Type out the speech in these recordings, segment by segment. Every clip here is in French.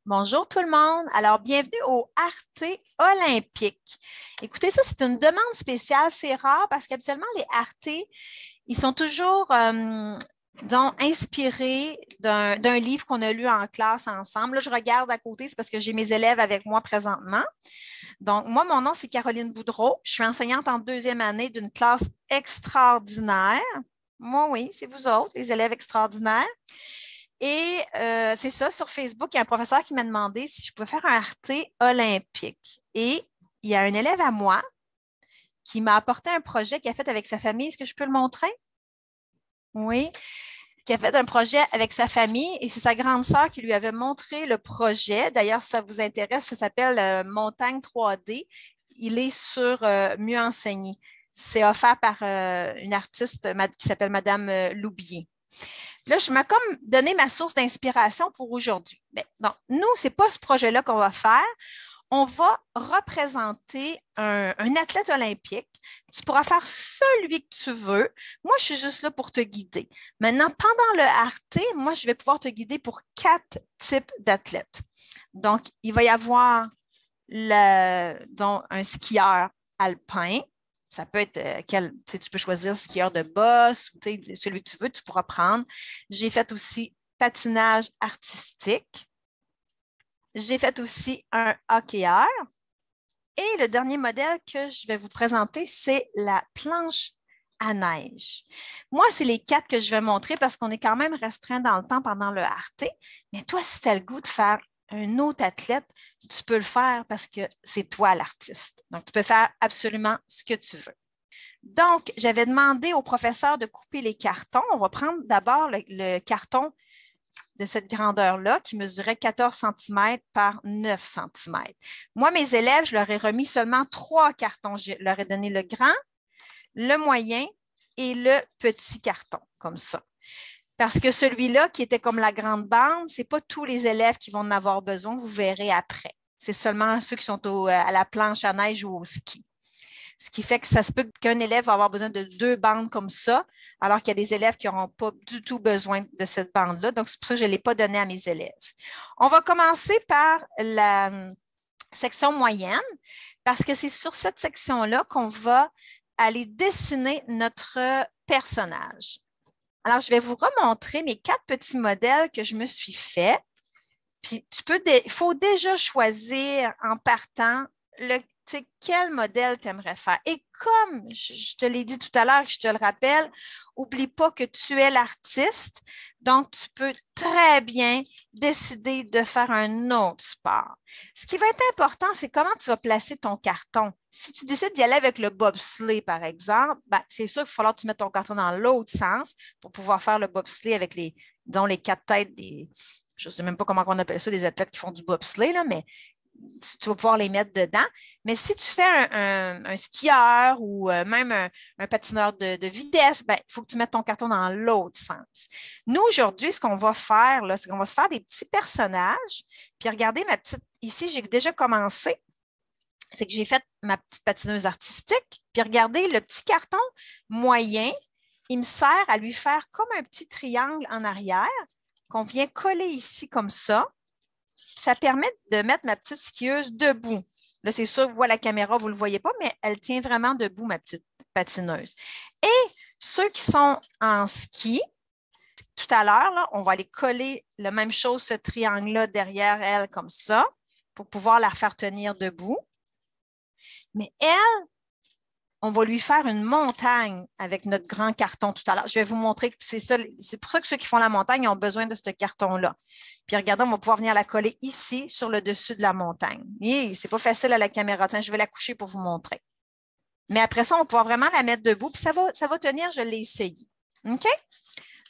Bonjour tout le monde. Alors, bienvenue au Arte olympique. Écoutez, ça, c'est une demande spéciale. C'est rare parce qu'habituellement, les Arte, ils sont toujours, disons, inspirés d'un livre qu'on a lu en classe ensemble. Là, je regarde à côté, c'est parce que j'ai mes élèves avec moi présentement. Donc, moi, mon nom, c'est Caroline Boudreau. Je suis enseignante en deuxième année d'une classe extraordinaire. Moi, oui, c'est vous autres, les élèves extraordinaires. Et c'est ça, sur Facebook, il y a un professeur qui m'a demandé si je pouvais faire un Arte olympique. Et il y a un élève à moi qui m'a apporté un projet qu'il a fait avec sa famille. Est-ce que je peux le montrer? Oui, qui a fait un projet avec sa famille et c'est sa grande sœur qui lui avait montré le projet. D'ailleurs, si ça vous intéresse, ça s'appelle Montagne 3D. Il est sur Mieux enseigner. C'est offert par une artiste qui s'appelle Madame Loubier. Là, je m'ai comme donné ma source d'inspiration pour aujourd'hui. Donc, nous, ce n'est pas ce projet-là qu'on va faire. On va représenter un athlète olympique. Tu pourras faire celui que tu veux. Moi, je suis juste là pour te guider. Maintenant, pendant le Arte, moi, je vais pouvoir te guider pour 4 types d'athlètes. Donc, il va y avoir donc, un skieur alpin. Ça peut être tu peux choisir skieur de boss ou celui que tu veux, tu pourras prendre. J'ai fait aussi patinage artistique. J'ai fait aussi un hockeyeur. Et le dernier modèle que je vais vous présenter, c'est la planche à neige. Moi, c'est les 4 que je vais montrer parce qu'on est quand même restreint dans le temps pendant le Arte. Mais toi, si tu as le goût de faire un autre athlète, tu peux le faire parce que c'est toi l'artiste. Donc, tu peux faire absolument ce que tu veux. Donc, j'avais demandé au professeur de couper les cartons. On va prendre d'abord le carton de cette grandeur-là qui mesurait 14 cm par 9 cm. Moi, mes élèves, je leur ai remis seulement 3 cartons. Je leur ai donné le grand, le moyen et le petit carton, comme ça. Parce que celui-là, qui était comme la grande bande, ce n'est pas tous les élèves qui vont en avoir besoin, vous verrez après. C'est seulement ceux qui sont à la planche à neige ou au ski. Ce qui fait que ça se peut qu'un élève va avoir besoin de 2 bandes comme ça, alors qu'il y a des élèves qui n'auront pas du tout besoin de cette bande-là. Donc, c'est pour ça que je ne l'ai pas donné à mes élèves. On va commencer par la section moyenne, parce que c'est sur cette section-là qu'on va aller dessiner notre personnage. Alors, je vais vous remontrer mes 4 petits modèles que je me suis fait. Puis, il faut déjà choisir en partant quel modèle tu aimerais faire. Et comme je te l'ai dit tout à l'heure, je te le rappelle, n'oublie pas que tu es l'artiste, donc tu peux très bien décider de faire un autre sport. Ce qui va être important, c'est comment tu vas placer ton carton. Si tu décides d'y aller avec le bobsleigh, par exemple, c'est sûr qu'il va falloir que tu mettes ton carton dans l'autre sens pour pouvoir faire le bobsleigh avec disons, les 4 têtes je ne sais même pas comment on appelle ça, des athlètes qui font du bobsleigh, là, mais tu vas pouvoir les mettre dedans. Mais si tu fais un skieur ou même un patineur de vitesse, il faut que tu mettes ton carton dans l'autre sens. Nous, aujourd'hui, ce qu'on va faire, c'est qu'on va se faire des petits personnages. Puis regardez ici, j'ai déjà commencé. C'est que j'ai fait ma petite patineuse artistique. Puis regardez, le petit carton moyen, il me sert à lui faire comme un petit triangle en arrière qu'on vient coller ici comme ça. Ça permet de mettre ma petite skieuse debout. Là, c'est sûr, vous voyez la caméra, vous ne le voyez pas, mais elle tient vraiment debout, ma petite patineuse. Et ceux qui sont en ski, tout à l'heure, là, on va aller coller la même chose, ce triangle-là, derrière elle, comme ça, pour pouvoir la faire tenir debout. Mais elle, on va lui faire une montagne avec notre grand carton tout à l'heure. Je vais vous montrer que c'est ça. C'est pour ça que ceux qui font la montagne ont besoin de ce carton-là. Puis regardez, on va pouvoir venir la coller ici, sur le dessus de la montagne. Et c'est pas facile à la caméra. Tiens, je vais la coucher pour vous montrer. Mais après ça, on va pouvoir vraiment la mettre debout. Puis ça va tenir, je l'ai essayé. OK?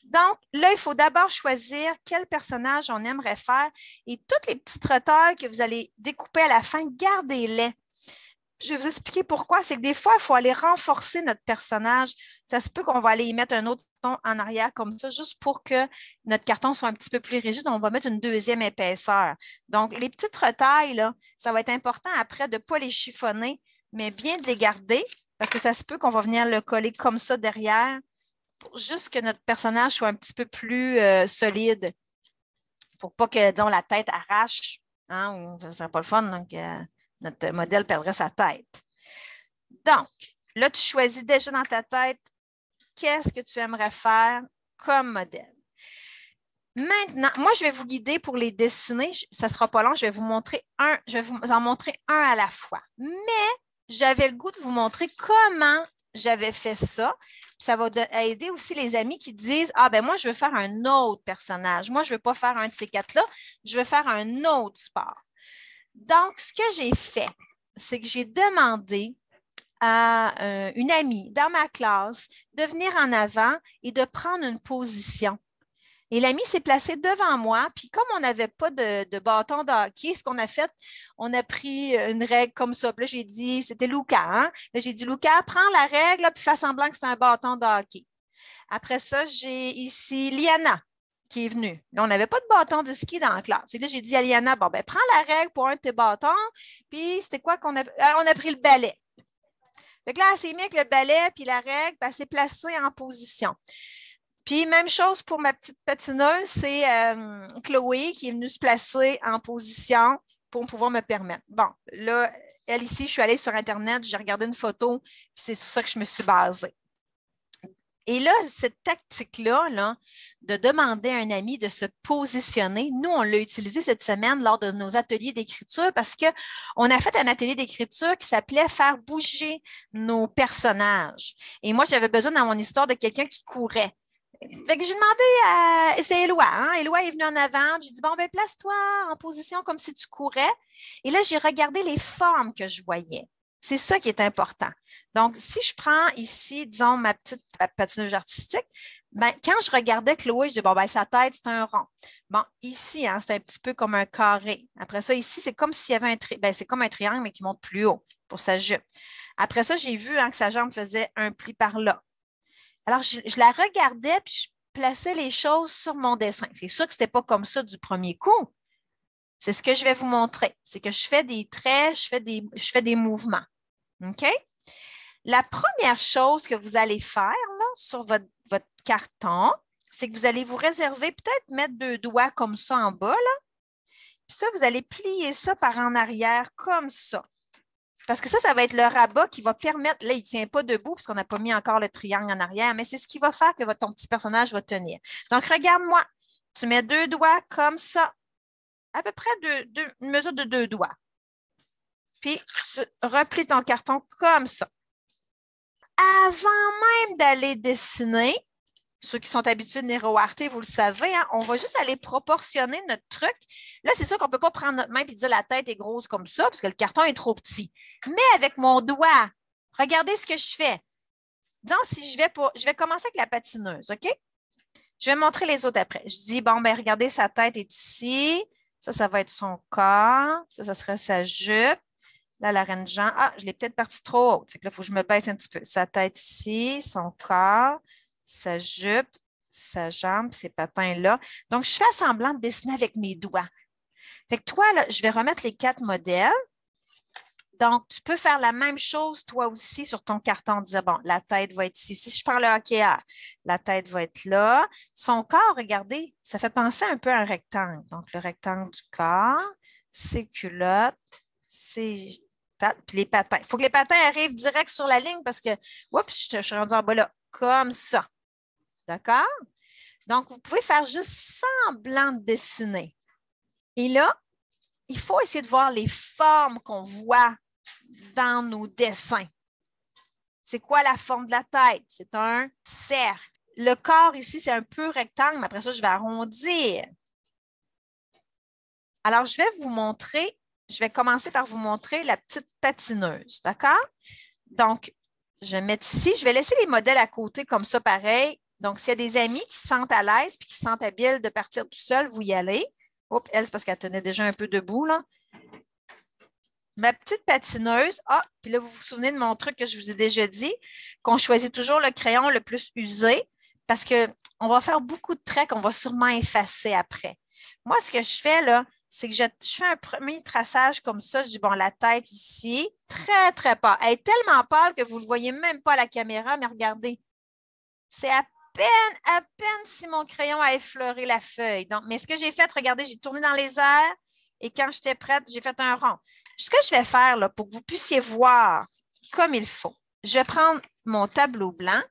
Donc, là, il faut d'abord choisir quel personnage on aimerait faire. Et toutes les petites retards que vous allez découper à la fin, gardez-les. Je vais vous expliquer pourquoi. C'est que des fois, il faut aller renforcer notre personnage. Ça se peut qu'on va aller y mettre un autre ton en arrière comme ça, juste pour que notre carton soit un petit peu plus rigide. On va mettre une deuxième épaisseur. Donc, les petites retailles, là, ça va être important après de ne pas les chiffonner, mais bien de les garder parce que ça se peut qu'on va venir le coller comme ça derrière pour juste que notre personnage soit un petit peu plus solide pour pas que, disons, la tête arrache Hein, ce ne serait pas le fun, donc notre modèle perdrait sa tête. Donc, là, tu choisis déjà dans ta tête qu'est-ce que tu aimerais faire comme modèle. Maintenant, moi, je vais vous guider pour les dessiner. Ça ne sera pas long, je vais vous en montrer un à la fois. Mais j'avais le goût de vous montrer comment j'avais fait ça. Ça va aider aussi les amis qui disent ah ben moi, je veux faire un autre personnage. Moi, je ne veux pas faire un de ces quatre-là, je veux faire un autre sport. Donc, ce que j'ai fait, c'est que j'ai demandé à une amie dans ma classe de venir en avant et de prendre une position. Et l'ami s'est placé devant moi, puis comme on n'avait pas de bâton de hockey, ce qu'on a fait, on a pris une règle comme ça. Puis là, j'ai dit, c'était Lucas, hein? Là, j'ai dit, Lucas, prends la règle, là, puis fais semblant que c'est un bâton de hockey. Après ça, j'ai ici Liana qui est venue. Là, on n'avait pas de bâton de ski dans la classe. Et là, j'ai dit à Liana, bon, ben, prends la règle pour un de tes bâtons, puis c'était quoi qu'on a... on a pris le balai. Fait que là, elle s'est mise avec le balai, puis la règle, puis elle s'est placée en position. Puis, même chose pour ma petite patineuse, c'est Chloé qui est venue se placer en position pour pouvoir me permettre. Bon, là, elle ici, je suis allée sur Internet, j'ai regardé une photo, puis c'est sur ça que je me suis basée. Et là, cette tactique-là, là, de demander à un ami de se positionner, nous, on l'a utilisé cette semaine lors de nos ateliers d'écriture parce qu'on a fait un atelier d'écriture qui s'appelait Faire bouger nos personnages. Et moi, j'avais besoin dans mon histoire de quelqu'un qui courait. Fait que j'ai demandé c'est Éloi, hein? Éloi est venue en avant. J'ai dit, bon, ben place-toi en position comme si tu courais. Et là, j'ai regardé les formes que je voyais. C'est ça qui est important. Donc, si je prends ici, disons, ma petite patineuse artistique, ben, quand je regardais Chloé, je dis, bon, ben, sa tête, c'est un rond. Bon, ici, hein, c'est un petit peu comme un carré. Après ça, ici, c'est comme s'il y avait c'est comme un triangle, mais qui monte plus haut pour sa jupe. Après ça, j'ai vu hein, que sa jambe faisait un pli par là. Alors, je la regardais puis je plaçais les choses sur mon dessin. C'est sûr que ce n'était pas comme ça du premier coup. C'est ce que je vais vous montrer. C'est que je fais des traits, je fais des mouvements. OK? La première chose que vous allez faire là, sur votre carton, c'est que vous allez vous réserver, peut-être mettre 2 doigts comme ça en bas. Là. Puis ça, vous allez plier ça par en arrière comme ça. Parce que ça va être le rabat qui va permettre, là, il ne tient pas debout parce qu'on n'a pas mis encore le triangle en arrière, mais c'est ce qui va faire que ton petit personnage va tenir. Donc, regarde-moi, tu mets 2 doigts comme ça, à peu près une mesure de 2 doigts. Puis, tu replies ton carton comme ça. Avant même d'aller dessiner, ceux qui sont habitués de NeroArte, vous le savez, hein, on va juste aller proportionner notre truc. Là, c'est sûr qu'on ne peut pas prendre notre main et dire la tête est grosse comme ça parce que le carton est trop petit. Mais avec mon doigt, regardez ce que je fais. Disons, si je vais commencer avec la patineuse, OK? Je vais montrer les autres après. Je dis, bon, ben regardez, sa tête est ici. Ça va être son corps. Ça serait sa jupe. Là, la reine Jean. Ah, je l'ai peut-être partie trop haute. Fait que là, il faut que je me baisse un petit peu. Sa tête ici, son corps, sa jupe, sa jambe, ses patins là. Donc, je fais semblant de dessiner avec mes doigts. Fait que toi, là, je vais remettre les 4 modèles. Donc, tu peux faire la même chose toi aussi sur ton carton, dire, bon, la tête va être ici. Si je prends le hockeyeur, la tête va être là. Son corps, regardez, ça fait penser un peu à un rectangle. Donc, le rectangle du corps, ses culottes, ses pattes, puis les patins. Il faut que les patins arrivent direct sur la ligne parce que, oups, je suis rendue en bas là, comme ça. D'accord? Donc, vous pouvez faire juste semblant de dessiner. Et là, il faut essayer de voir les formes qu'on voit dans nos dessins. C'est quoi la forme de la tête? C'est un cercle. Le corps ici, c'est un peu rectangle, mais après ça, je vais arrondir. Alors, je vais commencer par vous montrer la petite patineuse, d'accord? Donc, je vais mettre ici, je vais laisser les modèles à côté comme ça, pareil. Donc, s'il y a des amis qui se sentent à l'aise et qui se sentent habiles de partir tout seul, vous y allez. Oups, elle, c'est parce qu'elle tenait déjà un peu debout, là. Ma petite patineuse, puis là, vous vous souvenez de mon truc que je vous ai déjà dit, qu'on choisit toujours le crayon le plus usé parce qu'on va faire beaucoup de traits qu'on va sûrement effacer après. Moi, ce que je fais, là, c'est que je fais un premier traçage comme ça. Je dis, bon, la tête ici, très, très pâle. Elle est tellement pâle que vous ne le voyez même pas à la caméra, mais regardez. C'est à peine si mon crayon a effleuré la feuille. Donc, mais ce que j'ai fait, regardez, j'ai tourné dans les airs, Et quand j'étais prête, j'ai fait un rond. Ce que je vais faire là, pour que vous puissiez voir comme il faut, je vais prendre mon tableau blanc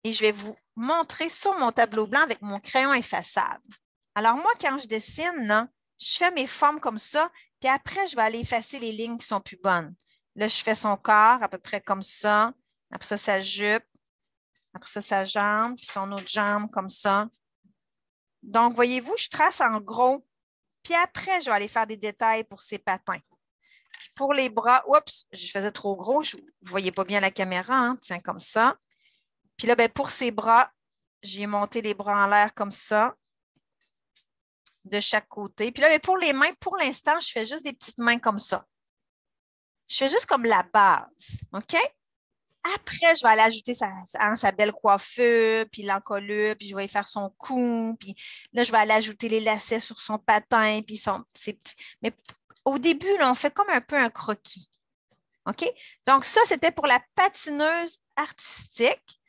et je vais vous montrer sur mon tableau blanc avec mon crayon effaçable. Alors moi, quand je dessine, là, je fais mes formes comme ça, puis après, je vais aller effacer les lignes qui sont plus bonnes. Là, je fais son corps à peu près comme ça. Après ça, sa jupe. Après ça, sa jambe, puis son autre jambe comme ça. Donc, voyez-vous, je trace en gros. Puis après, je vais aller faire des détails pour ses patins. Puis pour les bras, oups, je faisais trop gros. Vous ne voyez pas bien la caméra, hein? Tiens, comme ça. Puis là, ben, pour ses bras, j'ai monté les bras en l'air comme ça, de chaque côté. Puis là, ben, pour les mains, pour l'instant, je fais juste des petites mains comme ça. Je fais juste comme la base, OK? Après, je vais aller ajouter sa belle coiffure, puis l'encolure, puis je vais y faire son cou, puis là, je vais aller ajouter les lacets sur son patin, puis ses petits. Mais au début, là, on fait comme un peu un croquis. OK? Donc, ça, c'était pour la patineuse artistique.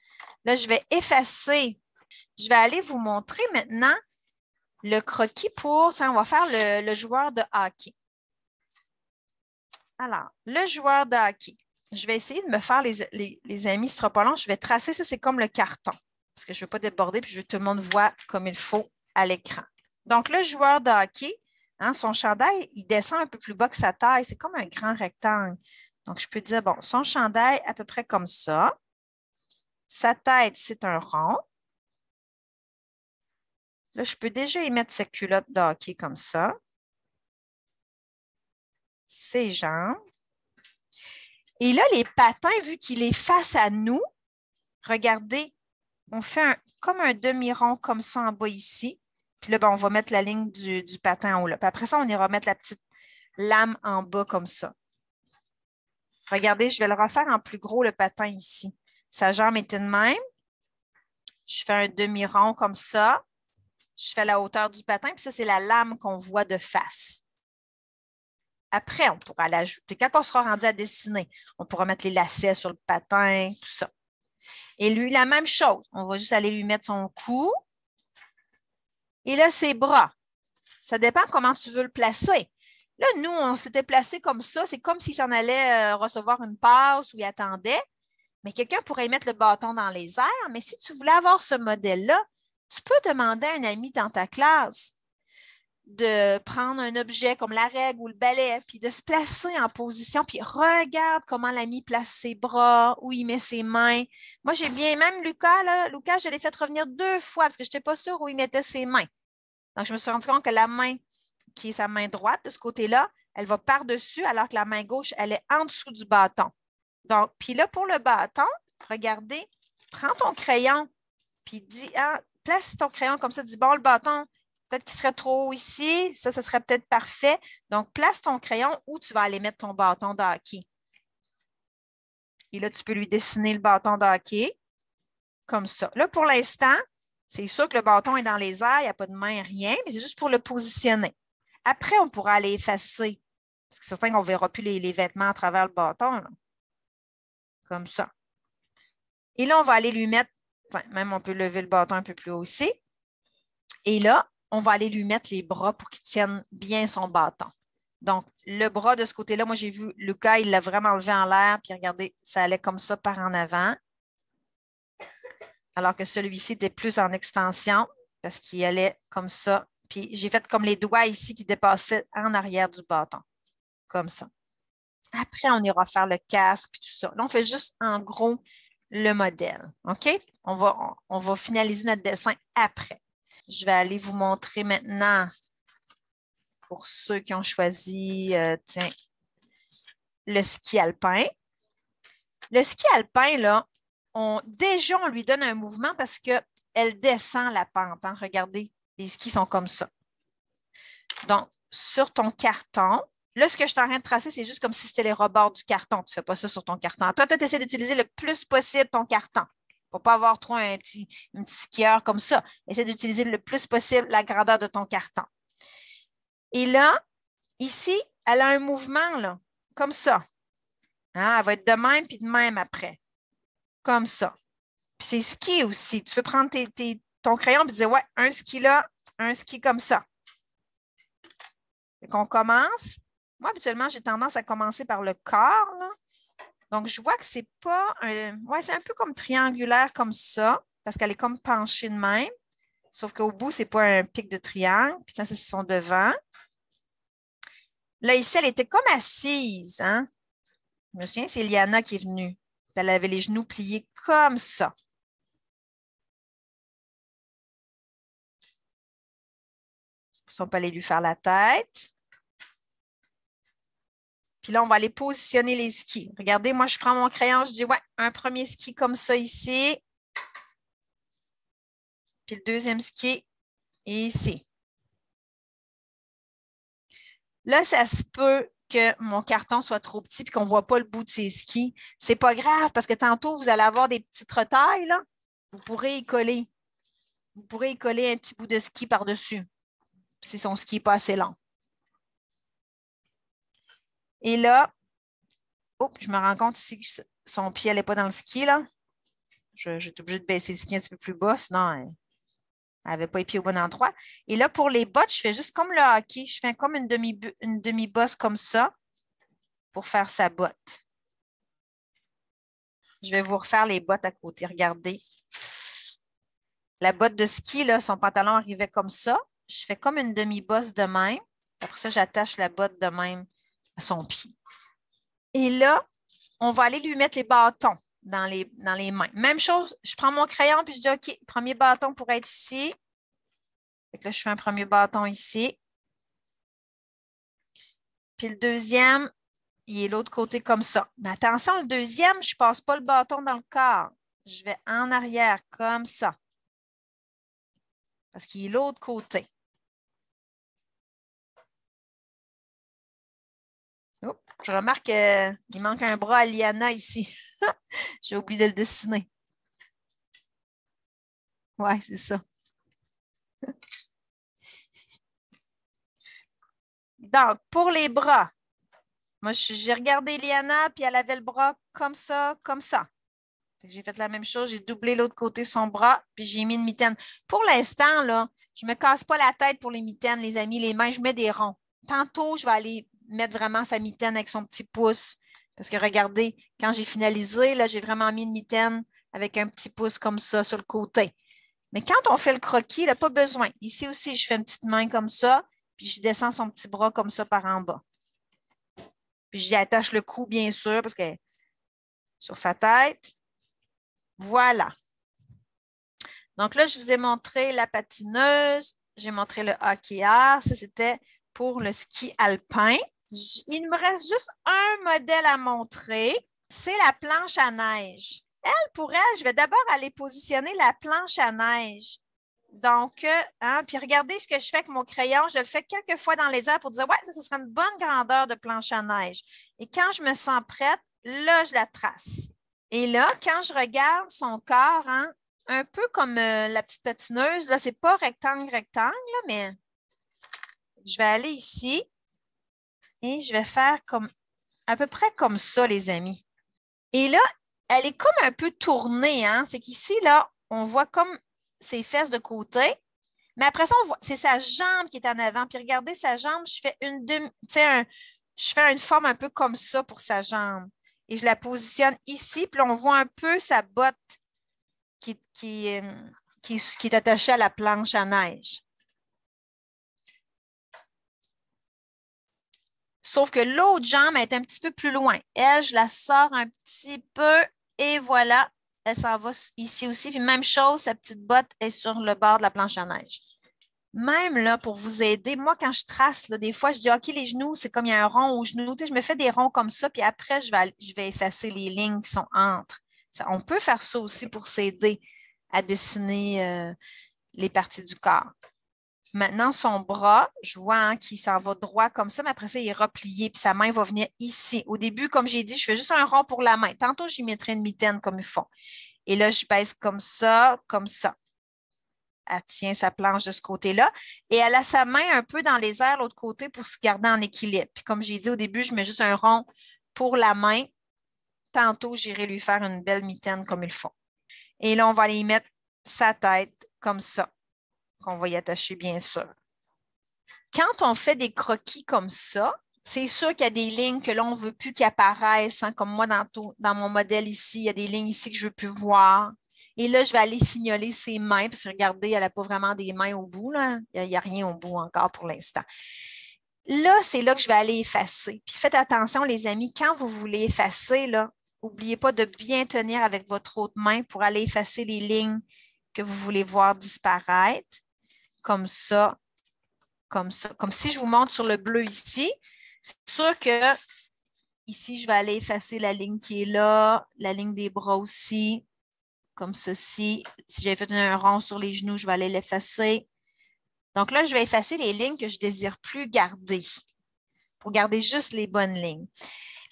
Là, je vais effacer. Je vais aller vous montrer maintenant le croquis pour, on va faire le joueur de hockey. Alors, le joueur de hockey. Je vais essayer de me faire, les amis, ce ne sera pas long. Je vais tracer, ça, c'est comme le carton, parce que je ne veux pas déborder, puis je veux que tout le monde voit comme il faut à l'écran. Donc, le joueur de hockey, hein, son chandail, il descend un peu plus bas que sa taille. C'est comme un grand rectangle. Donc, je peux dire, bon, son chandail, à peu près comme ça. Sa tête, c'est un rond. Là, je peux déjà y mettre sa culotte de hockey comme ça. Ses jambes. Et là, les patins, vu qu'il est face à nous, regardez, on fait comme un demi-rond comme ça en bas ici. Puis là, ben, on va mettre la ligne du patin en haut. Là. Puis après ça, on ira mettre la petite lame en bas comme ça. Regardez, je vais le refaire en plus gros, le patin ici. Sa jambe est une même. Je fais un demi-rond comme ça. Je fais la hauteur du patin. Puis ça, c'est la lame qu'on voit de face. Après, on pourra l'ajouter. Quand on sera rendu à dessiner, on pourra mettre les lacets sur le patin, tout ça. Et lui, la même chose. On va juste aller lui mettre son cou. Et là, ses bras. Ça dépend comment tu veux le placer. Là, nous, on s'était placé comme ça. C'est comme s'il s'en allait recevoir une passe ou il attendait. Mais quelqu'un pourrait mettre le bâton dans les airs. Mais si tu voulais avoir ce modèle-là, tu peux demander à un ami dans ta classe de prendre un objet comme la règle ou le balai, puis de se placer en position, puis regarde comment l'ami place ses bras, où il met ses mains. Moi, j'ai bien, même Lucas, là, Lucas, je l'ai fait revenir 2 fois parce que je n'étais pas sûre où il mettait ses mains. Donc, je me suis rendu compte que la main qui est sa main droite de ce côté-là, elle va par-dessus, alors que la main gauche, elle est en dessous du bâton. Donc, puis là, pour le bâton, regardez, prends ton crayon, puis dis, place ton crayon comme ça, dis, bon, le bâton, peut-être qu'il serait trop haut ici, ça serait peut-être parfait. Donc, place ton crayon où tu vas aller mettre ton bâton de hockey. Et là, tu peux lui dessiner le bâton de hockey, comme ça. Là, pour l'instant, c'est sûr que le bâton est dans les airs, il n'y a pas de main, rien, mais c'est juste pour le positionner. Après, on pourra aller effacer, parce que c'est certain qu'on ne verra plus les vêtements à travers le bâton, là. Comme ça. Et là, on va aller lui mettre, même on peut lever le bâton un peu plus haut aussi. Et là, on va aller lui mettre les bras pour qu'il tienne bien son bâton. Donc, le bras de ce côté-là, moi, j'ai vu Lucas, il l'a vraiment levé en l'air, puis regardez, ça allait comme ça par en avant. Alors que celui-ci était plus en extension parce qu'il allait comme ça. Puis j'ai fait comme les doigts ici qui dépassaient en arrière du bâton. Comme ça. Après, on ira faire le casque et tout ça. Là, on fait juste en gros le modèle. OK? On va finaliser notre dessin après. Je vais aller vous montrer maintenant, pour ceux qui ont choisi, le ski alpin. Le ski alpin, là, déjà, on lui donne un mouvement parce qu'elle descend la pente. Hein? Regardez, les skis sont comme ça. Donc, sur ton carton, là, ce que je suis en train de tracer, c'est juste comme si c'était les rebords du carton. Tu ne fais pas ça sur ton carton. Toi, tu essaies d'utiliser le plus possible ton carton. Pour ne pas avoir trop un petit skieur comme ça. Essaie d'utiliser le plus possible la grandeur de ton carton. Et là, ici, elle a un mouvement, là, comme ça. Hein? Elle va être de même puis de même après. Comme ça. Puis c'est ski aussi. Tu peux prendre ton crayon et dire, ouais, un ski là, un ski comme ça. Fait qu'on commence. Moi, habituellement, j'ai tendance à commencer par le corps, là. Donc, je vois que c'est pas un. Ouais, c'est un peu comme triangulaire comme ça, parce qu'elle est comme penchée de même. Sauf qu'au bout, c'est pas un pic de triangle. Puis ça, c'est son devant. Là, ici, elle était comme assise, hein? Je me souviens, c'est Liana qui est venue. Puis elle avait les genoux pliés comme ça. Puis on peut aller lui faire la tête. Puis là, on va aller positionner les skis. Regardez, moi, je prends mon crayon, je dis, ouais, un premier ski comme ça ici. Puis le deuxième ski ici. Là, ça se peut que mon carton soit trop petit et qu'on ne voit pas le bout de ses skis. Ce n'est pas grave parce que tantôt, vous allez avoir des petites retailles, là. Vous pourrez y coller. Vous pourrez y coller un petit bout de ski par-dessus si son ski n'est pas assez long. Et là, je me rends compte ici que son pied n'est pas dans le ski, là. Je suis obligée de baisser le ski un petit peu plus bas, sinon elle n'avait pas les pieds au bon endroit. Et là, pour les bottes, je fais juste comme le hockey. Je fais comme une demi-bosse comme ça pour faire sa botte. Je vais vous refaire les bottes à côté. Regardez. La botte de ski, là, son pantalon arrivait comme ça. Je fais comme une demi-bosse de même. Après ça, j'attache la botte de même à son pied. Et là, on va aller lui mettre les bâtons dans les mains. Même chose, je prends mon crayon puis je dis OK, premier bâton pour être ici. Fait que là, je fais un premier bâton ici. Puis le deuxième, il est l'autre côté comme ça. Mais attention, le deuxième, je ne passe pas le bâton dans le corps. Je vais en arrière comme ça. Parce qu'il est l'autre côté. Oups, je remarque qu'il manque un bras à Liana ici. J'ai oublié de le dessiner. Oui, c'est ça. Donc, pour les bras, moi, j'ai regardé Liana, puis elle avait le bras comme ça, comme ça. J'ai fait la même chose, j'ai doublé l'autre côté son bras, puis j'ai mis une mitaine. Pour l'instant, là, je ne me casse pas la tête pour les mitaines, les amis, les mains, je mets des ronds. Tantôt, je vais aller mettre vraiment sa mitaine avec son petit pouce. Parce que regardez, quand j'ai finalisé, là, j'ai vraiment mis une mitaine avec un petit pouce comme ça sur le côté. Mais quand on fait le croquis, il n'a pas besoin. Ici aussi, je fais une petite main comme ça, puis je descends son petit bras comme ça par en bas. Puis j'y attache le cou, bien sûr, parce que sur sa tête. Voilà. Donc là, je vous ai montré la patineuse, j'ai montré le hockey art. Ça, c'était pour le ski alpin. Il me reste juste un modèle à montrer. C'est la planche à neige. Pour elle, je vais d'abord aller positionner la planche à neige. Donc, puis regardez ce que je fais avec mon crayon. Je le fais quelques fois dans les airs pour dire, ouais, ça sera une bonne grandeur de planche à neige. Et quand je me sens prête, là, je la trace. Et là, quand je regarde son corps, un peu comme la petite patineuse, là, c'est pas rectangle, là, mais je vais aller ici et je vais faire comme à peu près comme ça, les amis. Et là, elle est comme un peu tournée, hein? Fait qu'ici, là, on voit comme ses fesses de côté. Mais après ça, on voit, c'est sa jambe qui est en avant. Puis regardez sa jambe, je fais je fais une forme un peu comme ça pour sa jambe. Et je la positionne ici, puis là, on voit un peu sa botte qui est attachée à la planche à neige. Sauf que l'autre jambe est un petit peu plus loin. Elle, je la sors un petit peu et voilà, elle s'en va ici aussi. Puis même chose, sa petite botte est sur le bord de la planche à neige. Même là, pour vous aider, moi, quand je trace, là, des fois, je dis, OK, les genoux, c'est comme il y a un rond aux genoux. Tu sais, je me fais des ronds comme ça, puis après, je vais effacer les lignes qui sont entre. On peut faire ça aussi pour s'aider à dessiner les parties du corps. Maintenant, son bras, je vois qu'il s'en va droit comme ça, mais après ça, il est replié, puis sa main va venir ici. Au début, comme j'ai dit, je fais juste un rond pour la main. Tantôt, j'y mettrai une mitaine comme ils font. Et là, je pèse comme ça, comme ça. Elle tient sa planche de ce côté-là et elle a sa main un peu dans les airs l'autre côté pour se garder en équilibre. Puis comme j'ai dit au début, je mets juste un rond pour la main. Tantôt, j'irai lui faire une belle mitaine comme ils font. Et là, on va aller y mettre sa tête comme ça, qu'on va y attacher bien sûr. quand on fait des croquis comme ça, c'est sûr qu'il y a des lignes que là, on ne veut plus qu'ils apparaissent, hein, comme moi dans mon modèle ici, il y a des lignes ici que je ne veux plus voir. Et là, je vais aller fignoler ses mains, parce que regardez, elle n'a pas vraiment des mains au bout, là. Il n'y a rien au bout encore pour l'instant. Là, c'est là que je vais aller effacer. Puis faites attention, les amis, quand vous voulez effacer, là, n'oubliez pas de bien tenir avec votre autre main pour aller effacer les lignes que vous voulez voir disparaître, comme ça, comme ça. Comme si je vous montre sur le bleu ici, c'est sûr que ici, je vais aller effacer la ligne qui est là, la ligne des bras aussi, comme ceci. Si j'avais fait un rond sur les genoux, je vais aller l'effacer. Donc là, je vais effacer les lignes que je ne désire plus garder pour garder juste les bonnes lignes.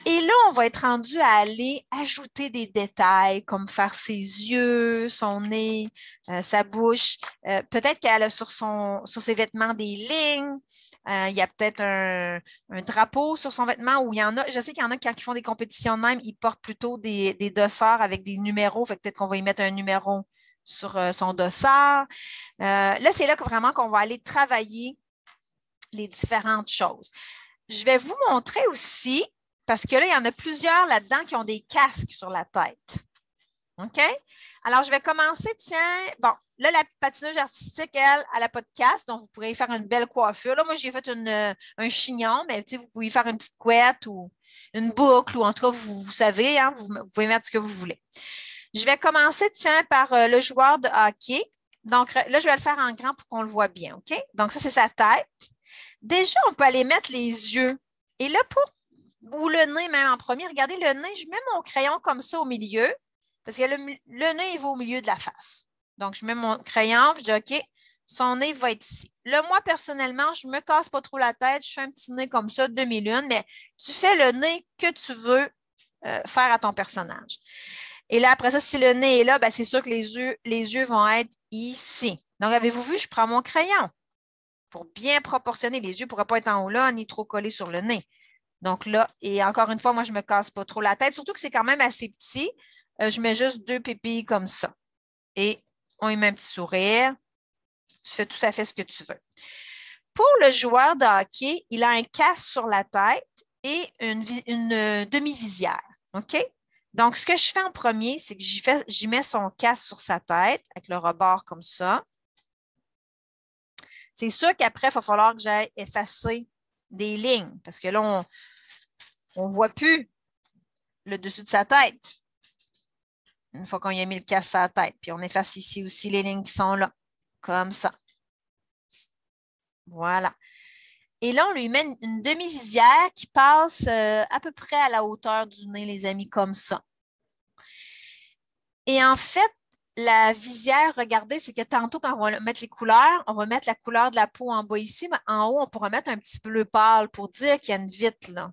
Et là, on va être rendu à aller ajouter des détails comme faire ses yeux, son nez, sa bouche. Peut-être qu'elle a sur ses vêtements des lignes. Il y a peut-être un drapeau sur son vêtement où il y en a. Je sais qu'il y en a quand ils font des compétitions de même, ils portent plutôt des dossards avec des numéros. Fait que peut-être qu'on va y mettre un numéro sur son dossard. Là, c'est là que vraiment qu'on va aller travailler les différentes choses. Je vais vous montrer aussi, parce que là, il y en a plusieurs là-dedans qui ont des casques sur la tête. OK? Alors, je vais commencer, tiens, bon, là, la patineuse artistique, elle n'a pas de casque, donc vous pourrez y faire une belle coiffure. Là, moi, j'ai fait un chignon, mais vous pouvez y faire une petite couette ou une boucle, ou en tout cas, vous savez, hein, vous pouvez mettre ce que vous voulez. Je vais commencer, tiens, par le joueur de hockey. Donc, là, je vais le faire en grand pour qu'on le voit bien, OK? Donc, ça, c'est sa tête. Déjà, on peut aller mettre les yeux. Et là, ou le nez même en premier, regardez le nez, je mets mon crayon comme ça au milieu, parce que le nez, il va au milieu de la face. Donc, je mets mon crayon, je dis, OK, son nez va être ici. Là, moi, personnellement, je ne me casse pas trop la tête, je fais un petit nez comme ça, demi-lune, mais tu fais le nez que tu veux faire à ton personnage. Et là, après ça, si le nez est là, ben, c'est sûr que les yeux vont être ici. Donc, avez-vous vu, je prends mon crayon pour bien proportionner. Les yeux ne pourraient pas être en haut là, ni trop collés sur le nez. Donc là, et encore une fois, moi, je ne me casse pas trop la tête, surtout que c'est quand même assez petit. Je mets juste 2 pépilles comme ça. Et on y met un petit sourire. Tu fais tout à fait ce que tu veux. Pour le joueur de hockey, il a un casque sur la tête et une demi-visière. OK? Donc, ce que je fais en premier, c'est que j'y mets son casque sur sa tête avec le rebord comme ça. C'est sûr qu'après, il va falloir que j'aille effacer des lignes parce que là, on ne voit plus le dessus de sa tête une fois qu'on y a mis le casque sur la tête. Puis on efface ici aussi les lignes qui sont là, comme ça. Voilà. Et là, on lui met une demi-visière qui passe à peu près à la hauteur du nez, les amis, comme ça. Et en fait, la visière, regardez, c'est que tantôt, quand on va mettre les couleurs, on va mettre la couleur de la peau en bas ici, mais en haut, on pourra mettre un petit bleu pâle pour dire qu'il y a une vitre là.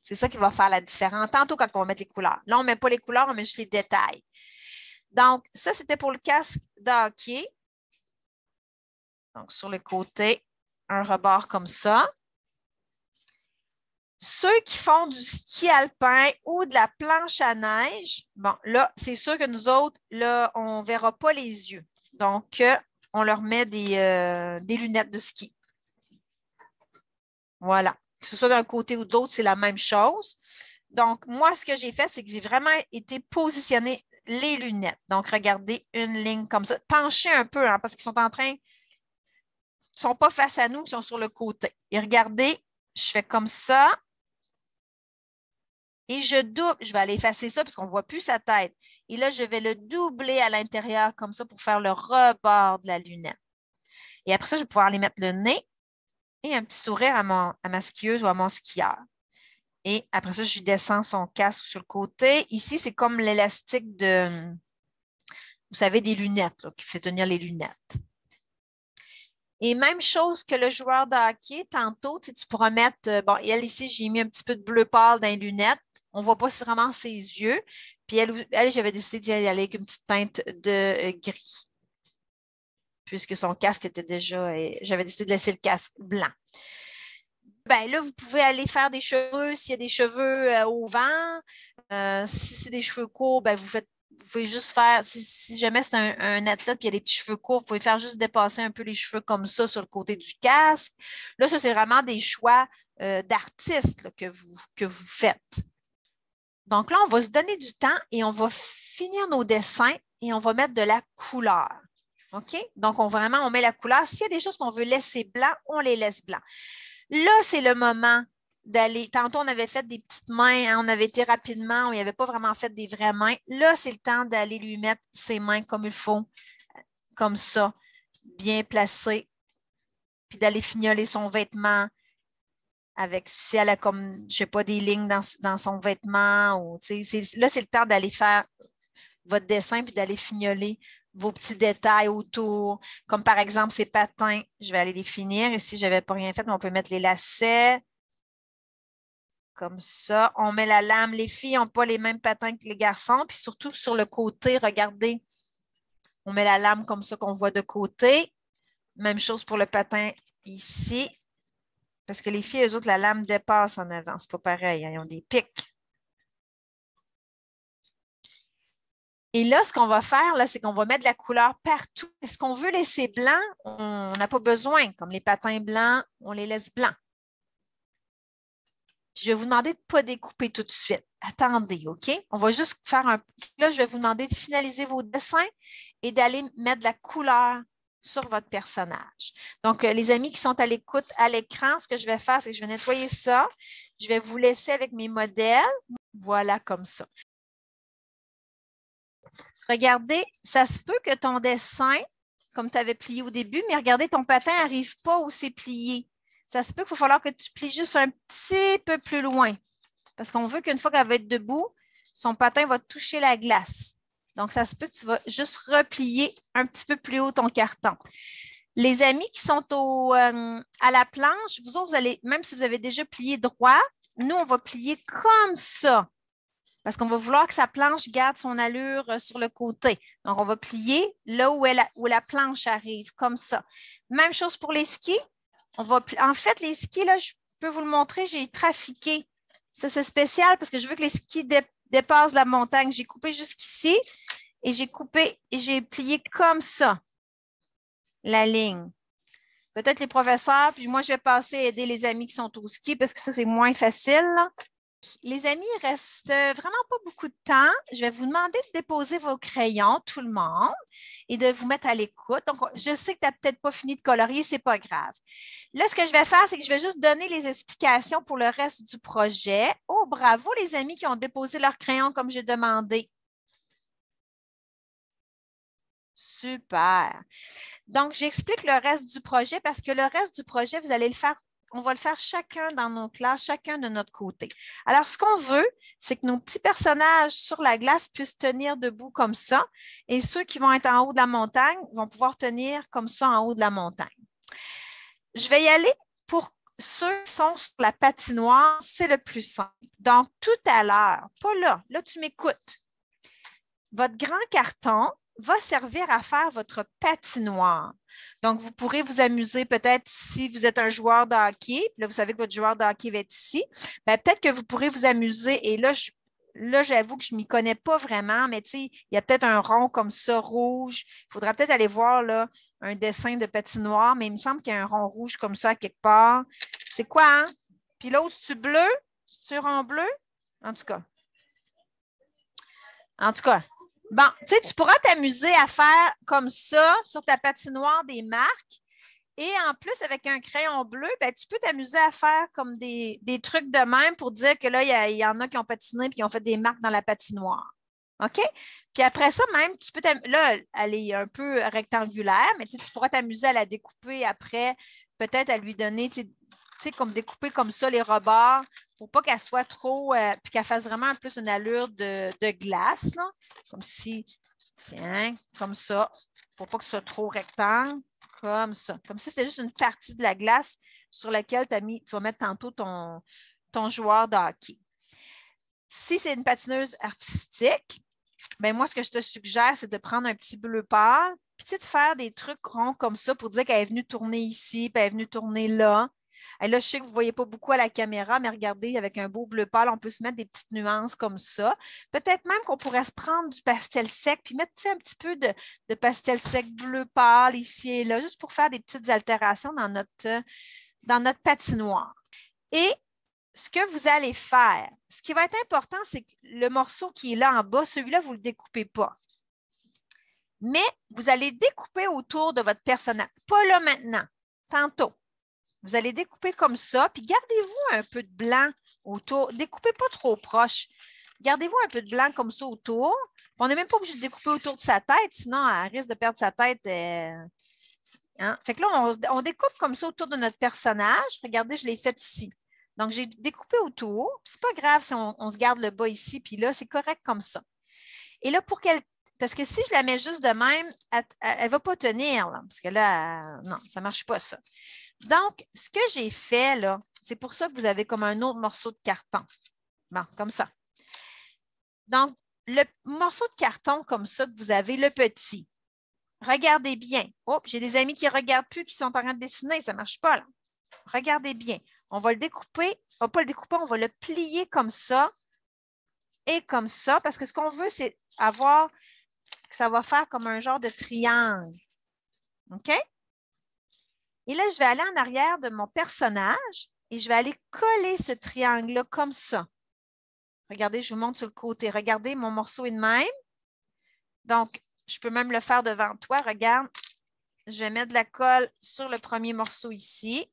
C'est ça qui va faire la différence. Tantôt, quand on va mettre les couleurs. Là, on ne met pas les couleurs, on met juste les détails. Donc, ça, c'était pour le casque de hockey. Donc, sur le côté, un rebord comme ça. Ceux qui font du ski alpin ou de la planche à neige, bon, là, c'est sûr que nous autres, là, on ne verra pas les yeux. Donc, on leur met des lunettes de ski. Voilà. Que ce soit d'un côté ou de l'autre, c'est la même chose. Donc, moi, ce que j'ai fait, c'est que j'ai vraiment été positionner les lunettes. Donc, regardez une ligne comme ça. Penchez un peu, hein, parce qu'ils sont en train, ils ne sont pas face à nous, ils sont sur le côté. Et regardez, je fais comme ça. Et je double, je vais aller effacer ça parce qu'on ne voit plus sa tête. Et là, je vais le doubler à l'intérieur comme ça pour faire le rebord de la lunette. Et après ça, je vais pouvoir aller mettre le nez et un petit sourire à ma skieuse ou à mon skieur. Et après ça, je descends son casque sur le côté. Ici, c'est comme l'élastique de, vous savez, des lunettes, là, qui fait tenir les lunettes. Et même chose que le joueur de hockey, tantôt, tu pourras mettre, bon, elle ici, j'ai mis un petit peu de bleu pâle dans les lunettes. On ne voit pas vraiment ses yeux. Puis elle j'avais décidé d'y aller avec une petite teinte de gris. Puisque son casque était déjà, j'avais décidé de laisser le casque blanc. Ben là, vous pouvez aller faire des cheveux s'il y a des cheveux au vent. Si c'est des cheveux courts, ben vous pouvez juste faire, si jamais c'est un athlète qui a des petits cheveux courts, vous pouvez faire juste dépasser un peu les cheveux comme ça sur le côté du casque. Là, ça, c'est vraiment des choix d'artistes que vous faites. Donc là, on va se donner du temps et on va finir nos dessins et on va mettre de la couleur. OK? Donc, on met la couleur. S'il y a des choses qu'on veut laisser blanc, on les laisse blancs. Là, c'est le moment d'aller. Tantôt, on avait fait des petites mains, hein, on avait été rapidement, on n'avait pas vraiment fait des vraies mains. Là, c'est le temps d'aller lui mettre ses mains comme il faut, comme ça, bien placées, puis d'aller fignoler son vêtement avec, si elle a comme, je ne sais pas, des lignes dans son vêtement. Ou, là, c'est le temps d'aller faire votre dessin puis d'aller fignoler vos petits détails autour, comme par exemple ces patins, je vais aller les finir. Ici, je n'avais pas rien fait, mais on peut mettre les lacets. Comme ça. On met la lame. Les filles n'ont pas les mêmes patins que les garçons. Puis surtout sur le côté, regardez, on met la lame comme ça qu'on voit de côté. Même chose pour le patin ici. Parce que les filles, eux autres, la lame dépasse en avant. C'est pas pareil, hein, ils ont des pics. Et là, ce qu'on va faire, là, c'est qu'on va mettre de la couleur partout. Est-ce qu'on veut laisser blanc? On n'a pas besoin. Comme les patins blancs, on les laisse blancs. Je vais vous demander de ne pas découper tout de suite. Attendez, OK? On va juste faire un... Là, je vais vous demander de finaliser vos dessins et d'aller mettre de la couleur sur votre personnage. Donc, les amis qui sont à l'écoute à l'écran, ce que je vais faire, c'est que je vais nettoyer ça. Je vais vous laisser avec mes modèles. Voilà, comme ça. Regardez, ça se peut que ton dessin, comme tu avais plié au début, mais regardez, ton patin n'arrive pas où c'est plié. Ça se peut qu'il va falloir que tu plies juste un petit peu plus loin. Parce qu'on veut qu'une fois qu'elle va être debout, son patin va toucher la glace. Donc, ça se peut que tu vas juste replier un petit peu plus haut ton carton. Les amis qui sont à la planche, vous autres, vous allez, même si vous avez déjà plié droit, nous, on va plier comme ça. Parce qu'on va vouloir que sa planche garde son allure sur le côté. Donc, on va plier là où la planche arrive, comme ça. Même chose pour les skis. En fait, les skis, là, je peux vous le montrer, j'ai trafiqué. Ça, c'est spécial parce que je veux que les skis dépassent la montagne. J'ai coupé jusqu'ici et j'ai coupé et j'ai plié comme ça la ligne. Peut-être les professeurs, puis moi, je vais passer à aider les amis qui sont au ski parce que ça, c'est moins facile. Les amis, il ne reste vraiment pas beaucoup de temps. Je vais vous demander de déposer vos crayons, tout le monde, et de vous mettre à l'écoute. Donc, je sais que tu n'as peut-être pas fini de colorier, ce n'est pas grave. Là, ce que je vais faire, c'est que je vais juste donner les explications pour le reste du projet. Oh, bravo les amis qui ont déposé leurs crayons comme j'ai demandé. Super. Donc, j'explique le reste du projet parce que le reste du projet, vous allez le faire. On va le faire chacun dans nos classes, chacun de notre côté. Alors, ce qu'on veut, c'est que nos petits personnages sur la glace puissent tenir debout comme ça et ceux qui vont être en haut de la montagne vont pouvoir tenir comme ça en haut de la montagne. Je vais y aller pour ceux qui sont sur la patinoire, c'est le plus simple. Donc, tout à l'heure, pas là, là, tu m'écoutes. Votre grand carton va servir à faire votre patinoire. Donc, vous pourrez vous amuser peut-être si vous êtes un joueur de hockey, là, vous savez que votre joueur de hockey va être ici, bien, peut-être que vous pourrez vous amuser et là, j'avoue que je ne m'y connais pas vraiment, mais tu sais, il y a peut-être un rond comme ça, rouge. Il faudra peut-être aller voir là, un dessin de patinoire, mais il me semble qu'il y a un rond rouge comme ça à quelque part. C'est quoi, hein? Puis l'autre, c'est-tu bleu? C'est-tu rond bleu? En tout cas. En tout cas. Bon, tu sais, tu pourras t'amuser à faire comme ça sur ta patinoire des marques. Et en plus, avec un crayon bleu, ben, tu peux t'amuser à faire comme des trucs de même pour dire que là, il y en a qui ont patiné et qui ont fait des marques dans la patinoire. OK? Puis après ça, même, tu peux là, elle est un peu rectangulaire, mais tu pourras t'amuser à la découper après, peut-être à lui donner, tu sais, comme découper comme ça les rebords pour pas qu'elle soit trop, puis qu'elle fasse vraiment plus une allure de glace, là. Comme si, tiens, comme ça, pour pas que ce soit trop rectangle, comme ça. Comme si c'était juste une partie de la glace sur laquelle tu vas mettre tantôt ton joueur de hockey. Si c'est une patineuse artistique, ben moi, ce que je te suggère, c'est de prendre un petit bleu pâle, puis de faire des trucs ronds comme ça pour dire qu'elle est venue tourner ici, puis elle est venue tourner là. Et là, je sais que vous ne voyez pas beaucoup à la caméra, mais regardez, avec un beau bleu pâle, on peut se mettre des petites nuances comme ça. Peut-être même qu'on pourrait se prendre du pastel sec puis mettre un petit peu de pastel sec bleu pâle ici et là, juste pour faire des petites altérations dans notre patinoire. Et ce que vous allez faire, ce qui va être important, c'est que le morceau qui est là en bas, celui-là, vous ne le découpez pas. Mais vous allez découper autour de votre personnage. Pas là maintenant, tantôt. Vous allez découper comme ça, puis gardez-vous un peu de blanc autour. Découpez pas trop proche. Gardez-vous un peu de blanc comme ça autour. On n'est même pas obligé de découper autour de sa tête, sinon elle risque de perdre sa tête. Hein? Fait que là, on découpe comme ça autour de notre personnage. Regardez, je l'ai fait ici. Donc, j'ai découpé autour. Ce n'est pas grave si on se garde le bas ici, puis là, c'est correct comme ça. Et là, parce que si je la mets juste de même, elle ne va pas tenir, là, parce que là, non, ça ne marche pas ça. Donc, ce que j'ai fait, là, c'est pour ça que vous avez comme un autre morceau de carton. Bon, comme ça. Donc, le morceau de carton comme ça que vous avez, le petit, regardez bien. Oh, j'ai des amis qui ne regardent plus, qui sont en train de dessiner, ça ne marche pas, là. Regardez bien. On va le découper. On ne va pas le découper, on va le plier comme ça et comme ça, parce que ce qu'on veut, c'est avoir que ça va faire comme un genre de triangle. OK? Et là, je vais aller en arrière de mon personnage et je vais aller coller ce triangle-là comme ça. Regardez, je vous montre sur le côté. Regardez, mon morceau est de même. Donc, je peux même le faire devant toi. Regarde, je vais mettre de la colle sur le premier morceau ici,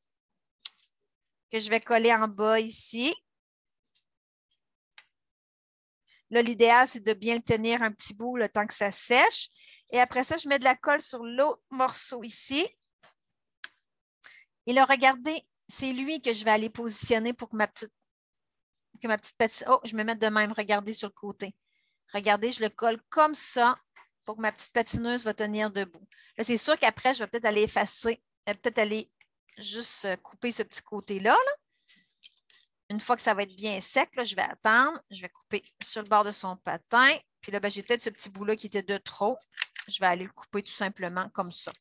que je vais coller en bas ici. Là, l'idéal, c'est de bien le tenir un petit bout le temps que ça sèche. Et après ça, je mets de la colle sur l'autre morceau ici. Et là, regardez, c'est lui que je vais aller positionner pour que ma petite patineuse. Oh, je me mets de même. Regardez sur le côté. Regardez, je le colle comme ça pour que ma petite patineuse va tenir debout. Là, c'est sûr qu'après, je vais peut-être aller effacer, peut-être aller juste couper ce petit côté-là. Là. Une fois que ça va être bien sec, là, je vais attendre. Je vais couper sur le bord de son patin. Puis là, ben, j'ai peut-être ce petit bout-là qui était de trop. Je vais aller le couper tout simplement comme ça.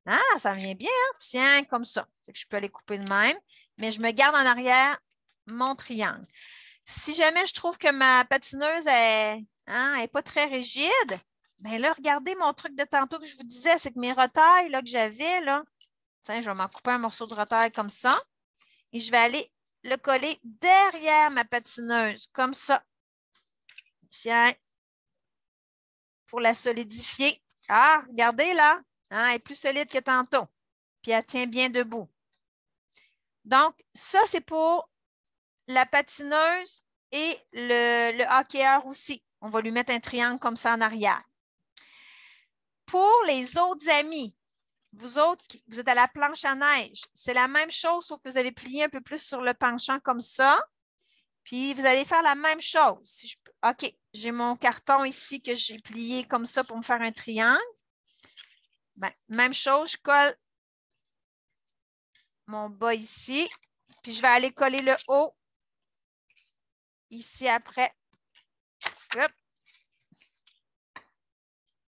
Ah, ça vient bien, hein? Tiens, comme ça. Fait que je peux aller couper de même, mais je me garde en arrière mon triangle. Si jamais je trouve que ma patineuse n'est pas très rigide, bien là, regardez mon truc de tantôt que je vous disais, c'est que mes retailles là, que j'avais, là, tiens, je vais m'en couper un morceau de retaille comme ça. Et je vais aller le coller derrière ma patineuse, comme ça. Tiens, pour la solidifier. Ah, regardez là, hein, elle est plus solide que tantôt. Puis elle tient bien debout. Donc, ça, c'est pour la patineuse et le hockeyeur aussi. On va lui mettre un triangle comme ça en arrière. Pour les autres amis, vous autres, vous êtes à la planche à neige. C'est la même chose, sauf que vous allez plier un peu plus sur le penchant comme ça. Puis, vous allez faire la même chose. Si je peux. OK, j'ai mon carton ici que j'ai plié comme ça pour me faire un triangle. Bien, même chose, je colle mon bas ici. Puis, je vais aller coller le haut ici après. Hop.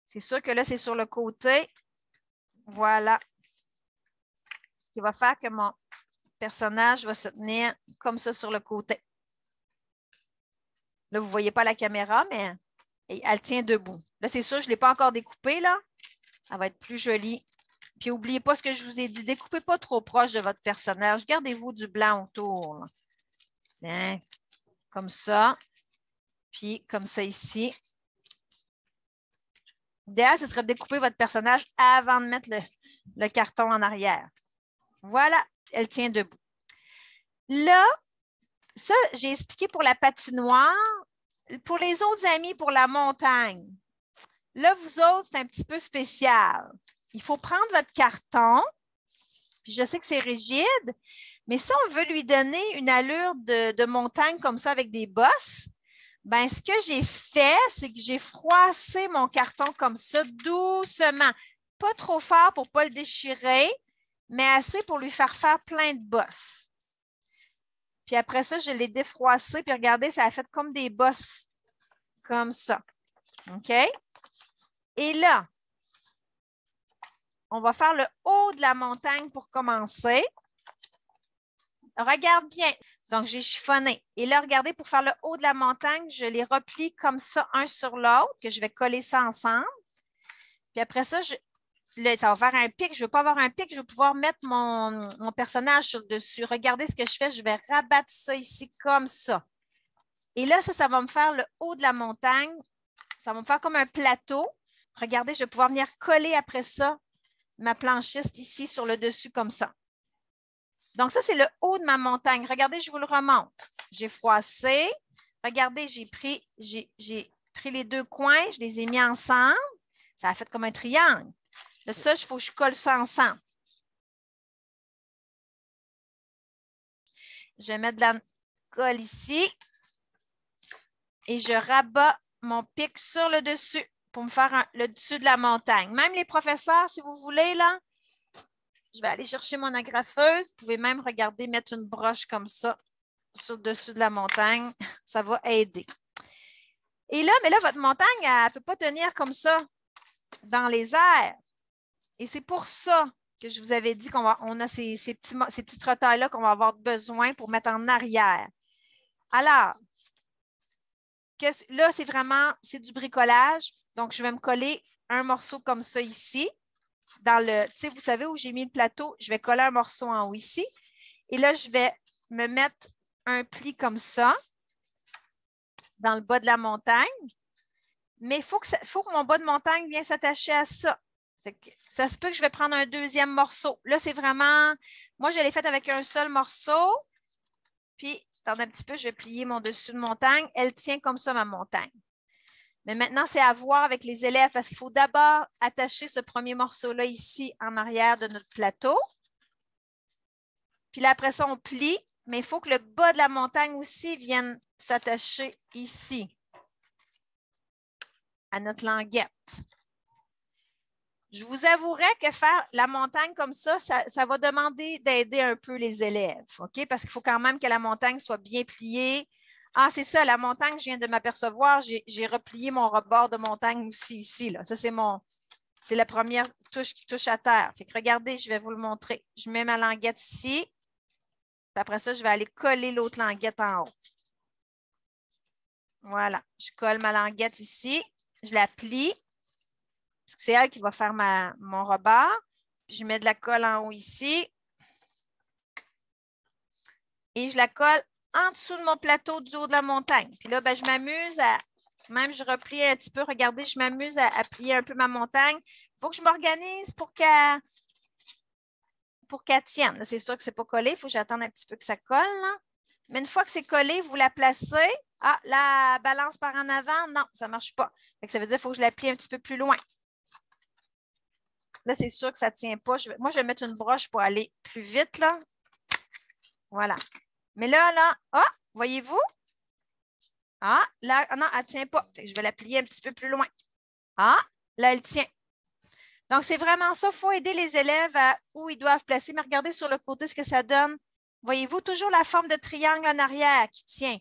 C'est sûr que là, c'est sur le côté. Voilà. Ce qui va faire que mon personnage va se tenir comme ça sur le côté. Là, vous ne voyez pas la caméra, mais elle tient debout. Là, c'est sûr, je ne l'ai pas encore découpée, là. Elle va être plus jolie. Puis, n'oubliez pas ce que je vous ai dit. Découpez pas trop proche de votre personnage. Gardez-vous du blanc autour. Là. Tiens, comme ça. Puis, comme ça ici. L'idéal, ce serait de découper votre personnage avant de mettre le carton en arrière. Voilà, elle tient debout. Là, ça, j'ai expliqué pour la patinoire. Pour les autres amis, pour la montagne. Là, vous autres, c'est un petit peu spécial. Il faut prendre votre carton. Puis je sais que c'est rigide, mais si on veut lui donner une allure de montagne comme ça avec des bosses, bien, ce que j'ai fait, c'est que j'ai froissé mon carton comme ça, doucement. Pas trop fort pour ne pas le déchirer, mais assez pour lui faire plein de bosses. Puis après ça, je l'ai défroissé, puis regardez, ça a fait comme des bosses, comme ça. OK? Et là, On va faire le haut de la montagne pour commencer. Regarde bien. Donc, j'ai chiffonné. Et là, regardez, pour faire le haut de la montagne, je les replie comme ça, un sur l'autre, que je vais coller ça ensemble. Puis après ça, là, ça va faire un pic. Je ne veux pas avoir un pic. Je veux pouvoir mettre mon personnage sur le dessus. Regardez ce que je fais. Je vais rabattre ça ici comme ça. Et là, ça va me faire le haut de la montagne. Ça va me faire comme un plateau. Regardez, je vais pouvoir venir coller après ça ma planchiste ici sur le dessus comme ça. Donc, ça, c'est le haut de ma montagne. Regardez, je vous le remonte. J'ai froissé. Regardez, j'ai pris les deux coins, je les ai mis ensemble. Ça a fait comme un triangle. Là, ça, il faut que je colle ça ensemble. Je vais mettre de la colle ici. Et je rabats mon pic sur le dessus pour me faire le dessus de la montagne. Même les professeurs, si vous voulez, là, je vais aller chercher mon agrafeuse. Vous pouvez même regarder, mettre une broche comme ça sur le dessus de la montagne. Ça va aider. Et là, mais là, votre montagne, elle ne peut pas tenir comme ça dans les airs. Et c'est pour ça que je vous avais dit qu'on a ces petits trotteurs-là qu'on va avoir besoin pour mettre en arrière. Alors, là, c'est du bricolage. Donc, je vais me coller un morceau comme ça ici. Vous savez où j'ai mis le plateau? Je vais coller un morceau en haut ici. Et là, je vais me mettre un pli comme ça dans le bas de la montagne. Mais il faut que mon bas de montagne vienne s'attacher à ça. Ça se peut que je vais prendre un deuxième morceau. Là, c'est vraiment... Moi, je l'ai fait avec un seul morceau. Puis, attendez un petit peu, je vais plier mon dessus de montagne. Elle tient comme ça, ma montagne. Mais maintenant, c'est à voir avec les élèves parce qu'il faut d'abord attacher ce premier morceau-là ici en arrière de notre plateau. Puis là, après ça, on plie. Mais il faut que le bas de la montagne aussi vienne s'attacher ici à notre languette. Je vous avouerai que faire la montagne comme ça, ça va demander d'aider un peu les élèves, OK? Parce qu'il faut quand même que la montagne soit bien pliée. Ah, c'est ça, la montagne, je viens de m'apercevoir, j'ai replié mon rebord de montagne aussi ici. Là. Ça, c'est la première touche qui touche à terre. Fait que regardez, je vais vous le montrer. Je mets ma languette ici. Puis après ça, je vais aller coller l'autre languette en haut. Voilà, je colle ma languette ici. Je la plie. Parce que c'est elle qui va faire mon rebord. Puis je mets de la colle en haut ici. Et je la colle en dessous de mon plateau du haut de la montagne. Puis là, je m'amuse à... Même je replie un petit peu. Regardez, je m'amuse à plier un peu ma montagne. Il faut que je m'organise pour qu'elle tienne. C'est sûr que ce n'est pas collé. Il faut que j'attende un petit peu que ça colle. Là. Mais une fois que c'est collé, vous la placez. Ah, la balance par en avant. Non, ça ne marche pas. Ça veut dire qu'il faut que je la plie un petit peu plus loin. Là, c'est sûr que ça ne tient pas. Moi, je vais mettre une broche pour aller plus vite. Là. Voilà. Mais là, voyez-vous? Ah, là, non, elle ne tient pas. Je vais la plier un petit peu plus loin. Ah, là, elle tient. Donc, c'est vraiment ça. Il faut aider les élèves à où ils doivent placer. Mais regardez sur le côté ce que ça donne. Voyez-vous, toujours la forme de triangle en arrière qui tient.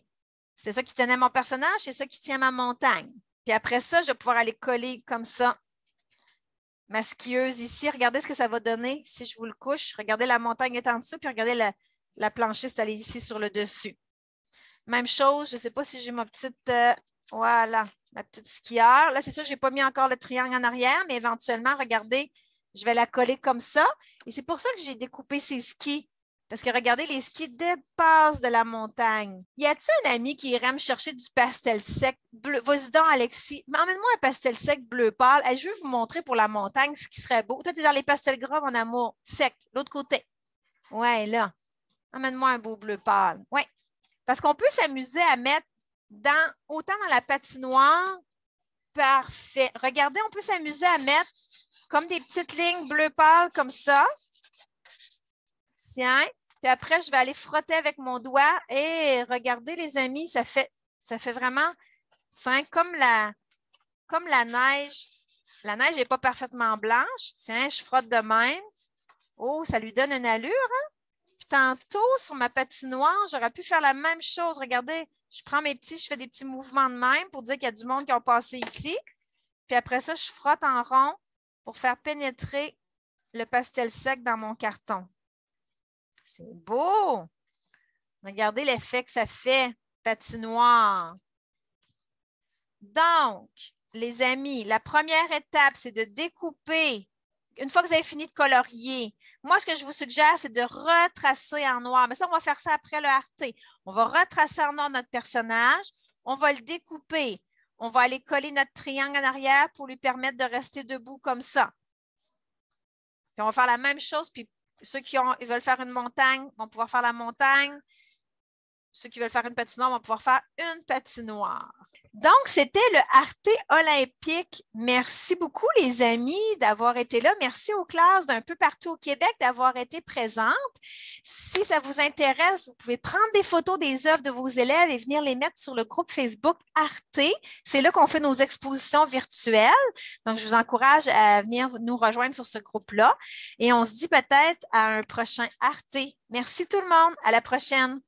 C'est ça qui tenait mon personnage, c'est ça qui tient ma montagne. Puis après ça, je vais pouvoir aller coller comme ça ma skieuse ici. Regardez ce que ça va donner si je vous le couche. Regardez, la montagne est en dessous, puis regardez la planchiste, elle est ici sur le dessus. Même chose, je ne sais pas si j'ai ma petite, voilà, ma petite skieur. Là, c'est sûr, je n'ai pas mis encore le triangle en arrière, mais éventuellement, regardez, je vais la coller comme ça. Et c'est pour ça que j'ai découpé ces skis. Parce que regardez, les skis dépassent de la montagne. Y a-t-il un ami qui irait me chercher du pastel sec bleu? Vas-y donc, Alexis. Emmène-moi un pastel sec bleu pâle. Je vais vous montrer pour la montagne ce qui serait beau. Toi, tu es dans les pastels gras, mon amour. Sec. L'autre côté. Ouais, là. Emmène-moi un beau bleu pâle. Oui. Parce qu'on peut s'amuser à mettre autant dans la patinoire. Parfait. Regardez, on peut s'amuser à mettre comme des petites lignes bleu pâle comme ça. Tiens. Puis après, je vais aller frotter avec mon doigt. Et regardez, les amis, ça fait vraiment comme la neige. La neige n'est pas parfaitement blanche. Tiens, je frotte de même. Oh, ça lui donne une allure, hein? Puis tantôt, sur ma patinoire, j'aurais pu faire la même chose. Regardez, je prends je fais des petits mouvements de même pour dire qu'il y a du monde qui a passé ici. Puis après ça, je frotte en rond pour faire pénétrer le pastel sec dans mon carton. C'est beau! Regardez l'effet que ça fait, patinoire. Donc, les amis, la première étape, c'est de découper. Une fois que vous avez fini de colorier, moi, ce que je vous suggère, c'est de retracer en noir. Mais ça, on va faire ça après le Arte. On va retracer en noir notre personnage. On va le découper. On va aller coller notre triangle en arrière pour lui permettre de rester debout comme ça. Puis on va faire la même chose. Puis ceux qui veulent faire une montagne vont pouvoir faire la montagne. Ceux qui veulent faire une patinoire vont pouvoir faire une patinoire. Donc, c'était le Arte olympique. Merci beaucoup, les amis, d'avoir été là. Merci aux classes d'un peu partout au Québec d'avoir été présentes. Si ça vous intéresse, vous pouvez prendre des photos des œuvres de vos élèves et venir les mettre sur le groupe Facebook Arte. C'est là qu'on fait nos expositions virtuelles. Donc, je vous encourage à venir nous rejoindre sur ce groupe-là. Et on se dit peut-être à un prochain Arte. Merci tout le monde. À la prochaine.